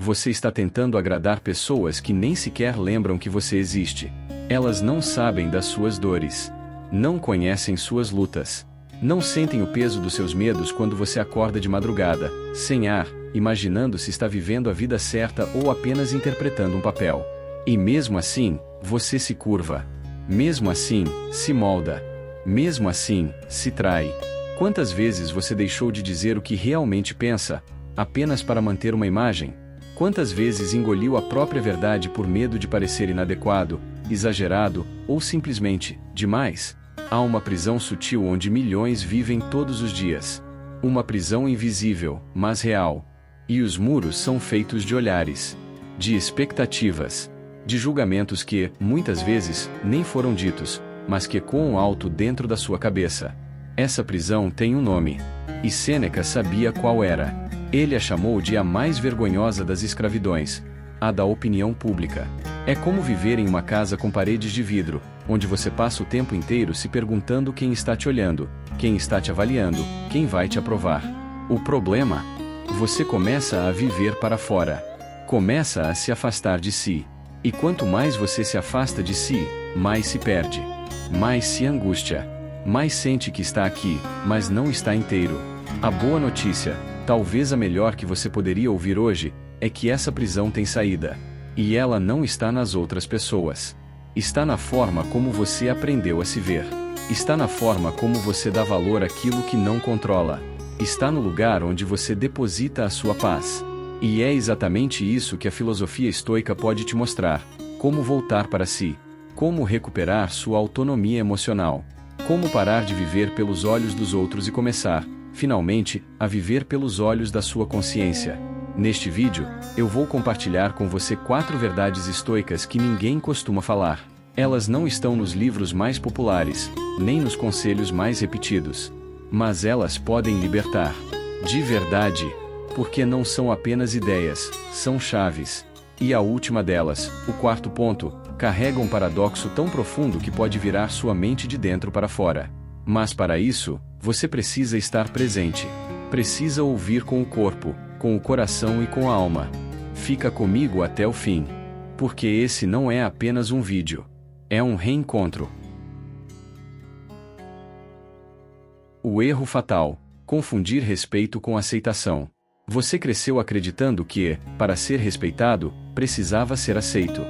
Você está tentando agradar pessoas que nem sequer lembram que você existe. Elas não sabem das suas dores. Não conhecem suas lutas. Não sentem o peso dos seus medos quando você acorda de madrugada, sem ar, imaginando se está vivendo a vida certa ou apenas interpretando um papel. E mesmo assim, você se curva. Mesmo assim, se molda. Mesmo assim, se trai. Quantas vezes você deixou de dizer o que realmente pensa, apenas para manter uma imagem? Quantas vezes engoliu a própria verdade por medo de parecer inadequado, exagerado, ou simplesmente demais? Há uma prisão sutil onde milhões vivem todos os dias. Uma prisão invisível, mas real. E os muros são feitos de olhares, de expectativas, de julgamentos que, muitas vezes, nem foram ditos, mas que ecoam alto dentro da sua cabeça. Essa prisão tem um nome. E Sêneca sabia qual era. Ele a chamou de a mais vergonhosa das escravidões, a da opinião pública. É como viver em uma casa com paredes de vidro, onde você passa o tempo inteiro se perguntando quem está te olhando, quem está te avaliando, quem vai te aprovar. O problema? Você começa a viver para fora. Começa a se afastar de si. E quanto mais você se afasta de si, mais se perde. Mais se angustia. Mais sente que está aqui, mas não está inteiro. A boa notícia, talvez a melhor que você poderia ouvir hoje, é que essa prisão tem saída. E ela não está nas outras pessoas. Está na forma como você aprendeu a se ver. Está na forma como você dá valor àquilo que não controla. Está no lugar onde você deposita a sua paz. E é exatamente isso que a filosofia estoica pode te mostrar: como voltar para si, como recuperar sua autonomia emocional, como parar de viver pelos olhos dos outros e começar, finalmente, a viver pelos olhos da sua consciência. Neste vídeo, eu vou compartilhar com você 4 verdades estoicas que ninguém costuma falar. Elas não estão nos livros mais populares, nem nos conselhos mais repetidos. Mas elas podem libertar. De verdade. Porque não são apenas ideias, são chaves. E a última delas, o 4º ponto, carrega um paradoxo tão profundo que pode virar sua mente de dentro para fora. Mas para isso, você precisa estar presente. Precisa ouvir com o corpo, com o coração e com a alma. Fica comigo até o fim. Porque esse não é apenas um vídeo. É um reencontro. O erro fatal: confundir respeito com aceitação. Você cresceu acreditando que, para ser respeitado, precisava ser aceito.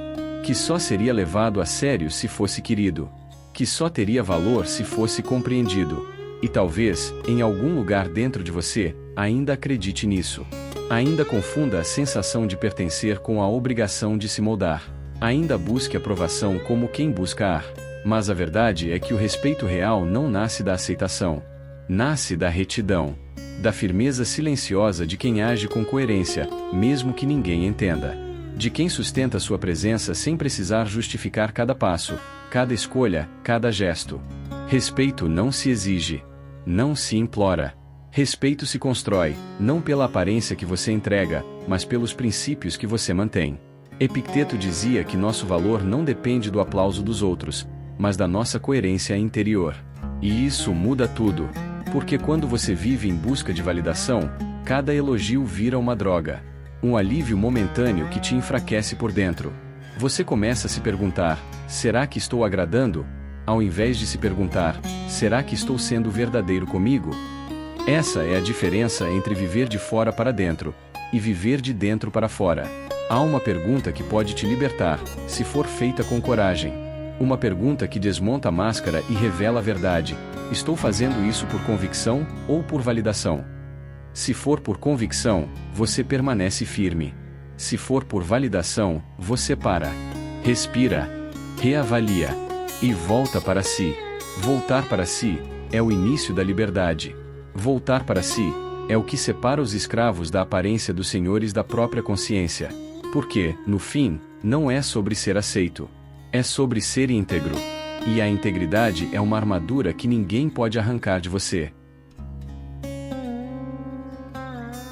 Que só seria levado a sério se fosse querido. Que só teria valor se fosse compreendido. E talvez, em algum lugar dentro de você, ainda acredite nisso. Ainda confunda a sensação de pertencer com a obrigação de se moldar. Ainda busque aprovação como quem busca ar. Mas a verdade é que o respeito real não nasce da aceitação. Nasce da retidão. Da firmeza silenciosa de quem age com coerência, mesmo que ninguém entenda. De quem sustenta sua presença sem precisar justificar cada passo, cada escolha, cada gesto. Respeito não se exige. Não se implora. Respeito se constrói, não pela aparência que você entrega, mas pelos princípios que você mantém. Epicteto dizia que nosso valor não depende do aplauso dos outros, mas da nossa coerência interior. E isso muda tudo. Porque quando você vive em busca de validação, cada elogio vira uma droga. Um alívio momentâneo que te enfraquece por dentro. Você começa a se perguntar: será que estou agradando? Ao invés de se perguntar: será que estou sendo verdadeiro comigo? Essa é a diferença entre viver de fora para dentro e viver de dentro para fora. Há uma pergunta que pode te libertar, se for feita com coragem. Uma pergunta que desmonta a máscara e revela a verdade: estou fazendo isso por convicção ou por validação? Se for por convicção, você permanece firme. Se for por validação, você para. Respira. Reavalia. E volta para si. Voltar para si é o início da liberdade. Voltar para si é o que separa os escravos da aparência dos senhores da própria consciência. Porque, no fim, não é sobre ser aceito. É sobre ser íntegro. E a integridade é uma armadura que ninguém pode arrancar de você.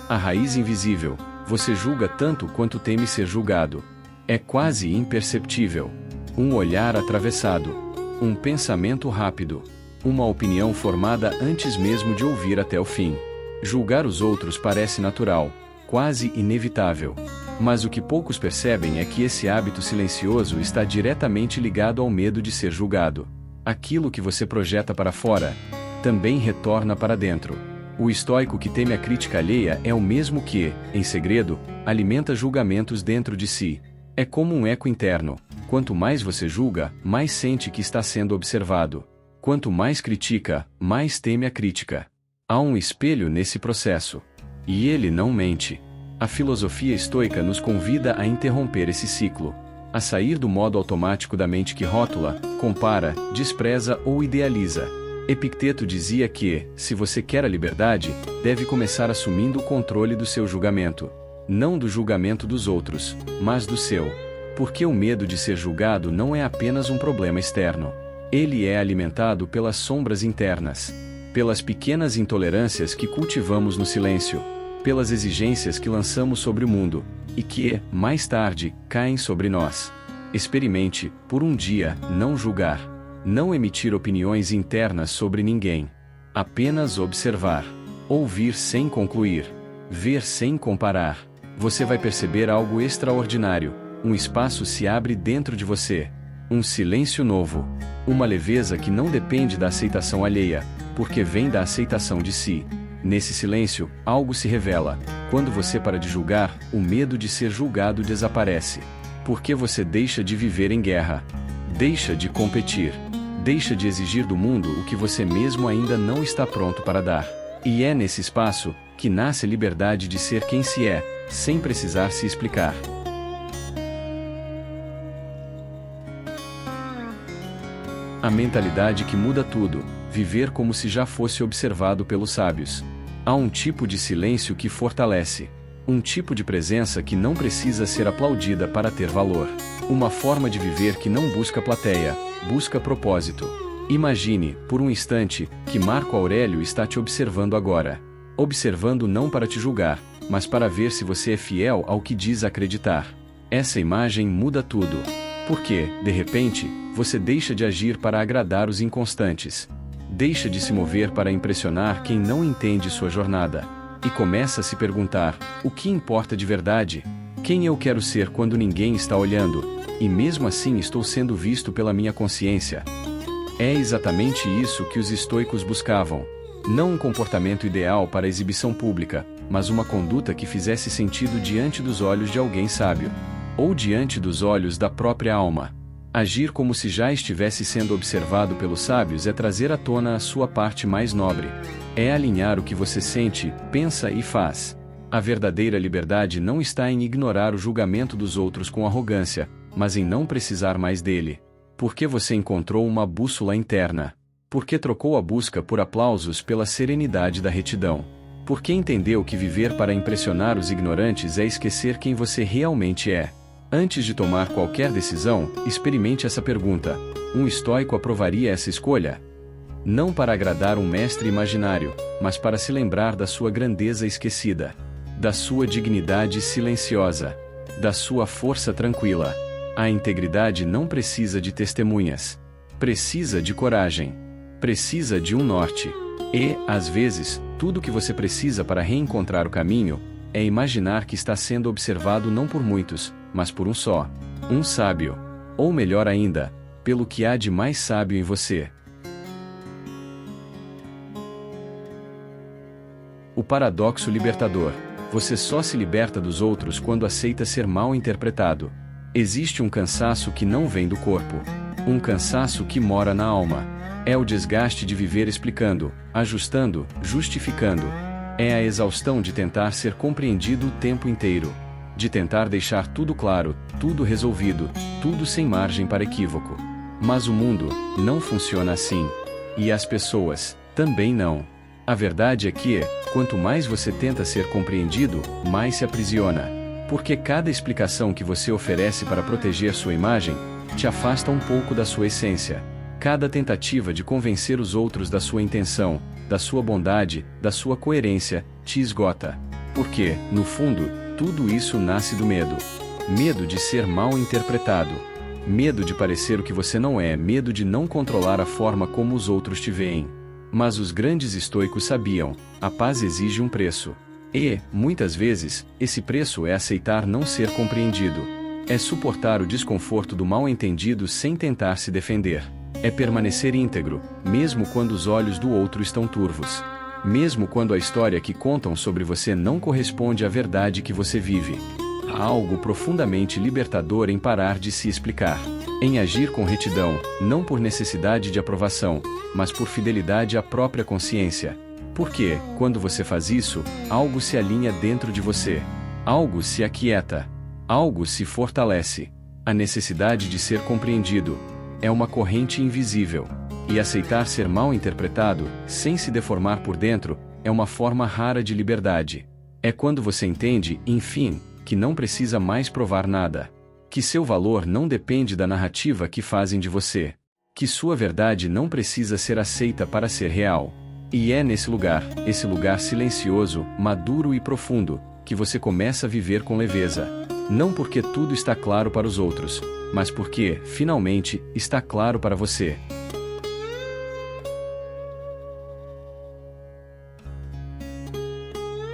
A raiz invisível: você julga tanto quanto teme ser julgado. É quase imperceptível. Um olhar atravessado. Um pensamento rápido. Uma opinião formada antes mesmo de ouvir até o fim. Julgar os outros parece natural, quase inevitável. Mas o que poucos percebem é que esse hábito silencioso está diretamente ligado ao medo de ser julgado. Aquilo que você projeta para fora também retorna para dentro. O estoico que teme a crítica alheia é o mesmo que, em segredo, alimenta julgamentos dentro de si. É como um eco interno. Quanto mais você julga, mais sente que está sendo observado. Quanto mais critica, mais teme a crítica. Há um espelho nesse processo. E ele não mente. A filosofia estoica nos convida a interromper esse ciclo, a sair do modo automático da mente que rótula, compara, despreza ou idealiza. Epicteto dizia que, se você quer a liberdade, deve começar assumindo o controle do seu julgamento. Não do julgamento dos outros, mas do seu. Porque o medo de ser julgado não é apenas um problema externo. Ele é alimentado pelas sombras internas, pelas pequenas intolerâncias que cultivamos no silêncio, pelas exigências que lançamos sobre o mundo, e que, mais tarde, caem sobre nós. Experimente, por um dia, não julgar. Não emitir opiniões internas sobre ninguém. Apenas observar. Ouvir sem concluir. Ver sem comparar. Você vai perceber algo extraordinário. Um espaço se abre dentro de você. Um silêncio novo. Uma leveza que não depende da aceitação alheia, porque vem da aceitação de si. Nesse silêncio, algo se revela. Quando você para de julgar, o medo de ser julgado desaparece. Porque você deixa de viver em guerra. Deixa de competir. Deixa de exigir do mundo o que você mesmo ainda não está pronto para dar. E é nesse espaço que nasce a liberdade de ser quem se é, sem precisar se explicar. A mentalidade que muda tudo, viver como se já fosse observado pelos sábios. Há um tipo de silêncio que fortalece. Um tipo de presença que não precisa ser aplaudida para ter valor. Uma forma de viver que não busca plateia, busca propósito. Imagine, por um instante, que Marco Aurélio está te observando agora. Observando não para te julgar, mas para ver se você é fiel ao que diz acreditar. Essa imagem muda tudo. Porque, de repente, você deixa de agir para agradar os inconstantes. Deixa de se mover para impressionar quem não entende sua jornada. E começa a se perguntar: o que importa de verdade? Quem eu quero ser quando ninguém está olhando? E mesmo assim estou sendo visto pela minha consciência. É exatamente isso que os estoicos buscavam. Não um comportamento ideal para exibição pública, mas uma conduta que fizesse sentido diante dos olhos de alguém sábio. Ou diante dos olhos da própria alma. Agir como se já estivesse sendo observado pelos sábios é trazer à tona a sua parte mais nobre. É alinhar o que você sente, pensa e faz. A verdadeira liberdade não está em ignorar o julgamento dos outros com arrogância, mas em não precisar mais dele. Porque você encontrou uma bússola interna. Porque trocou a busca por aplausos pela serenidade da retidão. Porque entendeu que viver para impressionar os ignorantes é esquecer quem você realmente é. Antes de tomar qualquer decisão, experimente essa pergunta: um estoico aprovaria essa escolha? Não para agradar um mestre imaginário, mas para se lembrar da sua grandeza esquecida, da sua dignidade silenciosa, da sua força tranquila. A integridade não precisa de testemunhas. Precisa de coragem. Precisa de um norte. E, às vezes, tudo o que você precisa para reencontrar o caminho é imaginar que está sendo observado não por muitos, mas por um só. Um sábio. Ou melhor ainda, pelo que há de mais sábio em você. O paradoxo libertador. Você só se liberta dos outros quando aceita ser mal interpretado. Existe um cansaço que não vem do corpo. Um cansaço que mora na alma. É o desgaste de viver explicando, ajustando, justificando. É a exaustão de tentar ser compreendido o tempo inteiro. De tentar deixar tudo claro, tudo resolvido, tudo sem margem para equívoco. Mas o mundo não funciona assim. E as pessoas também não. A verdade é que, quanto mais você tenta ser compreendido, mais se aprisiona. Porque cada explicação que você oferece para proteger sua imagem, te afasta um pouco da sua essência. Cada tentativa de convencer os outros da sua intenção, da sua bondade, da sua coerência, te esgota. Porque, no fundo, tudo isso nasce do medo. Medo de ser mal interpretado. Medo de parecer o que você não é, medo de não controlar a forma como os outros te veem. Mas os grandes estoicos sabiam: a paz exige um preço. E, muitas vezes, esse preço é aceitar não ser compreendido. É suportar o desconforto do mal-entendido sem tentar se defender. É permanecer íntegro, mesmo quando os olhos do outro estão turvos. Mesmo quando a história que contam sobre você não corresponde à verdade que você vive. Há algo profundamente libertador em parar de se explicar. Em agir com retidão, não por necessidade de aprovação, mas por fidelidade à própria consciência. Porque, quando você faz isso, algo se alinha dentro de você. Algo se aquieta. Algo se fortalece. A necessidade de ser compreendido é uma corrente invisível. E aceitar ser mal interpretado, sem se deformar por dentro, é uma forma rara de liberdade. É quando você entende, enfim, que não precisa mais provar nada. Que seu valor não depende da narrativa que fazem de você. Que sua verdade não precisa ser aceita para ser real. E é nesse lugar, esse lugar silencioso, maduro e profundo, que você começa a viver com leveza. Não porque tudo está claro para os outros, mas porque, finalmente, está claro para você.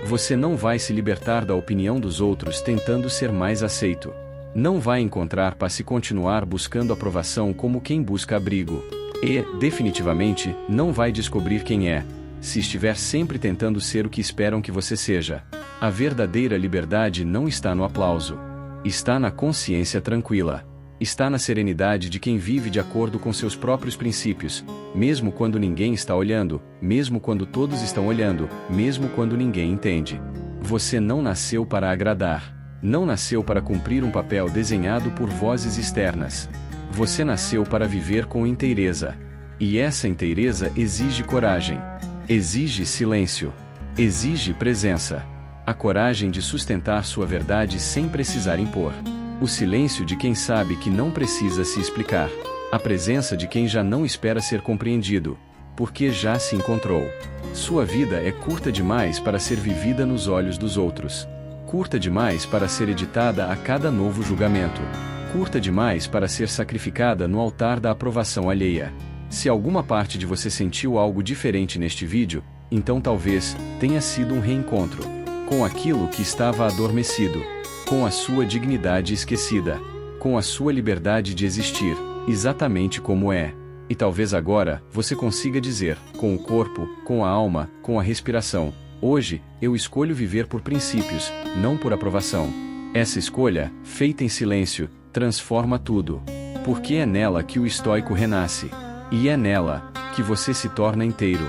Você não vai se libertar da opinião dos outros tentando ser mais aceito. Não vai encontrar paz se continuar buscando aprovação como quem busca abrigo. E, definitivamente, não vai descobrir quem é, se estiver sempre tentando ser o que esperam que você seja. A verdadeira liberdade não está no aplauso. Está na consciência tranquila. Está na serenidade de quem vive de acordo com seus próprios princípios, mesmo quando ninguém está olhando, mesmo quando todos estão olhando, mesmo quando ninguém entende. Você não nasceu para agradar. Não nasceu para cumprir um papel desenhado por vozes externas. Você nasceu para viver com inteireza. E essa inteireza exige coragem. Exige silêncio. Exige presença. A coragem de sustentar sua verdade sem precisar impor. O silêncio de quem sabe que não precisa se explicar. A presença de quem já não espera ser compreendido, porque já se encontrou. Sua vida é curta demais para ser vivida nos olhos dos outros. Curta demais para ser editada a cada novo julgamento. Curta demais para ser sacrificada no altar da aprovação alheia. Se alguma parte de você sentiu algo diferente neste vídeo, então talvez tenha sido um reencontro com aquilo que estava adormecido, com a sua dignidade esquecida, com a sua liberdade de existir, exatamente como é. E talvez agora você consiga dizer, com o corpo, com a alma, com a respiração: hoje, eu escolho viver por princípios, não por aprovação. Essa escolha, feita em silêncio, transforma tudo. Porque é nela que o estoico renasce. E é nela que você se torna inteiro.